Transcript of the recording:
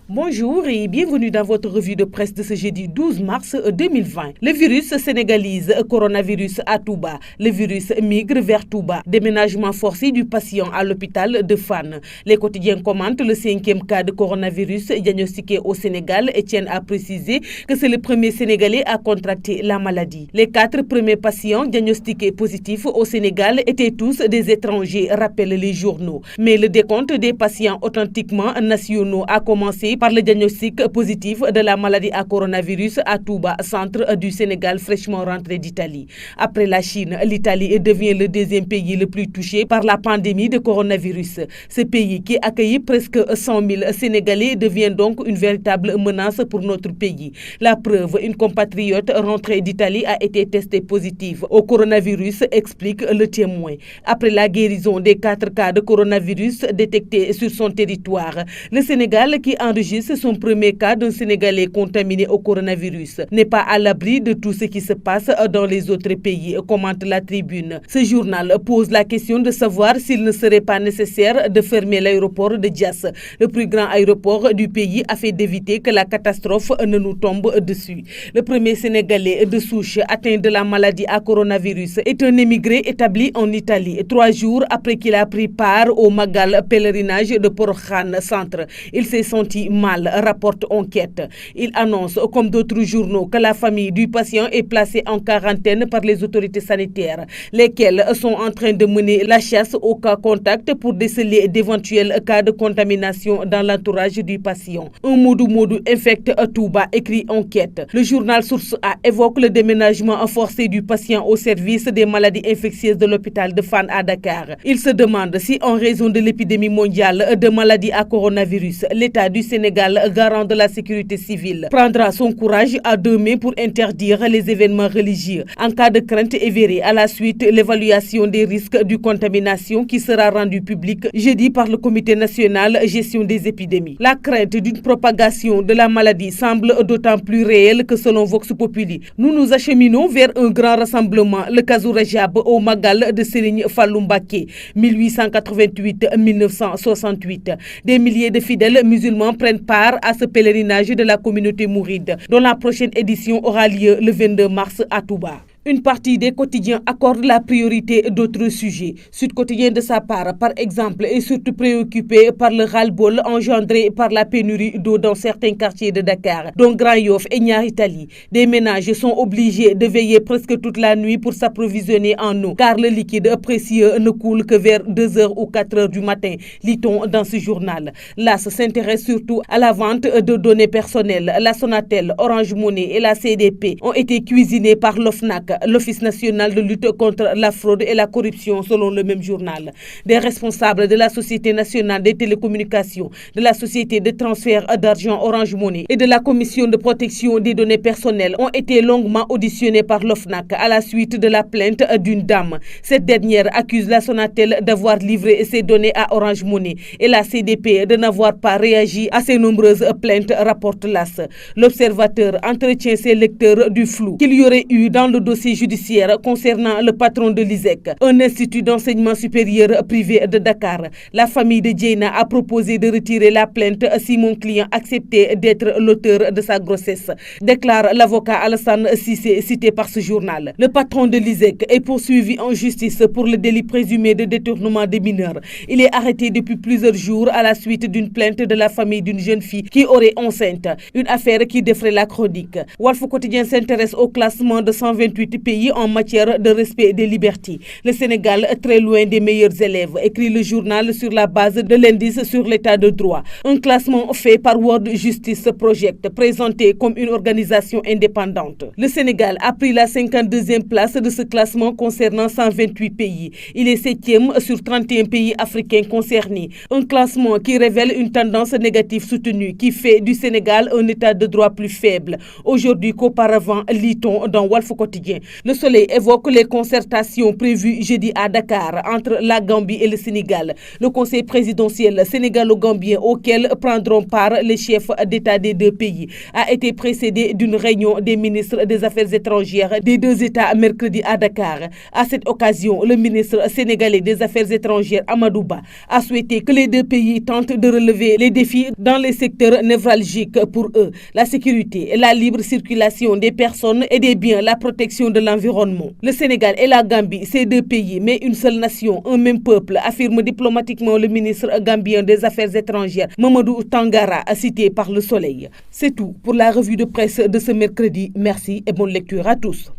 Bonjour et bienvenue dans votre revue de presse de ce jeudi 12 mars 2020. Le virus sénégalise coronavirus à Touba. Le virus migre vers Touba. Déménagement forcé du patient à l'hôpital de Fann. Les quotidiens commentent le 5e cas de coronavirus diagnostiqué au Sénégal et tiennent à préciser que c'est le premier Sénégalais à contracter la maladie. Les 4 premiers patients diagnostiqués positifs au Sénégal étaient tous des étrangers, rappellent les journaux. Mais le décompte des patients authentiquement nationaux a commencé par le diagnostic positif de la maladie à coronavirus à Touba, centre du Sénégal fraîchement rentré d'Italie. Après la Chine, l'Italie devient le 2e pays le plus touché par la pandémie de coronavirus. Ce pays qui accueille presque 100 000 Sénégalais devient donc une véritable menace pour notre pays. La preuve, une compatriote rentrée d'Italie a été testée positive au coronavirus, explique le témoin. Après la guérison des 4 cas de coronavirus détectés sur son territoire, le Sénégal qui enregistre son premier cas d'un Sénégalais contaminé au coronavirus n'est pas à l'abri de tout ce qui se passe dans les autres pays, commente la Tribune. Ce journal pose la question de savoir s'il ne serait pas nécessaire de fermer l'aéroport de Diass, le plus grand aéroport du pays, afin d'éviter que la catastrophe ne nous tombe dessus. Le premier Sénégalais de souche atteint de la maladie à coronavirus est un émigré établi en Italie, 3 jours après qu'il a pris part au Magal pèlerinage de Porokhane Centre. Il s'est senti mal, rapporte Enquête. Il annonce, comme d'autres journaux, que la famille du patient est placée en quarantaine par les autorités sanitaires, lesquelles sont en train de mener la chasse aux cas contacts pour déceler d'éventuels cas de contamination dans l'entourage du patient. Un modou infecte Touba, écrit Enquête. Le journal Source A évoque le déménagement forcé du patient au service des maladies infectieuses de l'hôpital de Fann à Dakar. Il se demande si, en raison de l'épidémie mondiale de maladies à coronavirus, l'État du Sénégal, garant de la sécurité civile, prendra son courage à 2 mains pour interdire les événements religieux en cas de crainte avérée. À la suite, l'évaluation des risques de contamination qui sera rendue publique jeudi par le Comité national gestion des épidémies. La crainte d'une propagation de la maladie semble d'autant plus réelle que, selon Vox Populi, nous nous acheminons vers un grand rassemblement, le Kazu Rajab au Magal de Serigne Fallou Mbacké, 1888-1968. Des milliers de fidèles musulmans prennent part à ce pèlerinage de la communauté mouride, dont la prochaine édition aura lieu le 22 mars à Touba. Une partie des quotidiens accorde la priorité d'autres sujets. Sud Quotidien, de sa part, par exemple, est surtout préoccupé par le ras-le-bol engendré par la pénurie d'eau dans certains quartiers de Dakar, dont Grand Yoff et Niary Tally. Des ménages sont obligés de veiller presque toute la nuit pour s'approvisionner en eau, car le liquide précieux ne coule que vers 2h ou 4h du matin, lit-on dans ce journal. L'AS s'intéresse surtout à la vente de données personnelles. La Sonatel, Orange Money et la CDP ont été cuisinées par l'OFNAC, l'Office national de lutte contre la fraude et la corruption, selon le même journal. Des responsables de la Société nationale des télécommunications, de la Société de transfert d'argent Orange Money et de la Commission de protection des données personnelles ont été longuement auditionnés par l'OFNAC à la suite de la plainte d'une dame. Cette dernière accuse la Sonatel d'avoir livré ses données à Orange Money et la CDP de n'avoir pas réagi à ces nombreuses plaintes, rapporte l'AS. L'Observateur entretient ses lecteurs du flou qu'il y aurait eu dans le dossier judiciaire concernant le patron de l'ISEC, un institut d'enseignement supérieur privé de Dakar. La famille de Dieyna a proposé de retirer la plainte si mon client acceptait d'être l'auteur de sa grossesse, déclare l'avocat Alassane Cissé, cité par ce journal. Le patron de l'ISEC est poursuivi en justice pour le délit présumé de détournement des mineurs. Il est arrêté depuis plusieurs jours à la suite d'une plainte de la famille d'une jeune fille qui aurait enceinte, une affaire qui défraie la chronique. Walf Quotidien s'intéresse au classement de 128 pays en matière de respect des libertés. Le Sénégal est très loin des meilleurs élèves, écrit le journal sur la base de l'indice sur l'état de droit. Un classement fait par World Justice Project, présenté comme une organisation indépendante. Le Sénégal a pris la 52e place de ce classement concernant 128 pays. Il est 7e sur 31 pays africains concernés. Un classement qui révèle une tendance négative soutenue qui fait du Sénégal un état de droit plus faible aujourd'hui qu'auparavant, lit-on dans Walf Quotidien. Le Soleil évoque les concertations prévues jeudi à Dakar entre la Gambie et le Sénégal. Le conseil présidentiel sénégalo-gambien auquel prendront part les chefs d'État des deux pays a été précédé d'une réunion des ministres des Affaires étrangères des deux États mercredi à Dakar. À cette occasion, le ministre sénégalais des Affaires étrangères Amadou Ba a souhaité que les deux pays tentent de relever les défis dans les secteurs névralgiques pour eux: la sécurité, la libre circulation des personnes et des biens, la protection de l'environnement. Le Sénégal et la Gambie, ces deux pays, mais une seule nation, un même peuple, affirme diplomatiquement le ministre gambien des Affaires étrangères Mamadou Tangara, cité par Le Soleil. C'est tout pour la revue de presse de ce mercredi. Merci et bonne lecture à tous.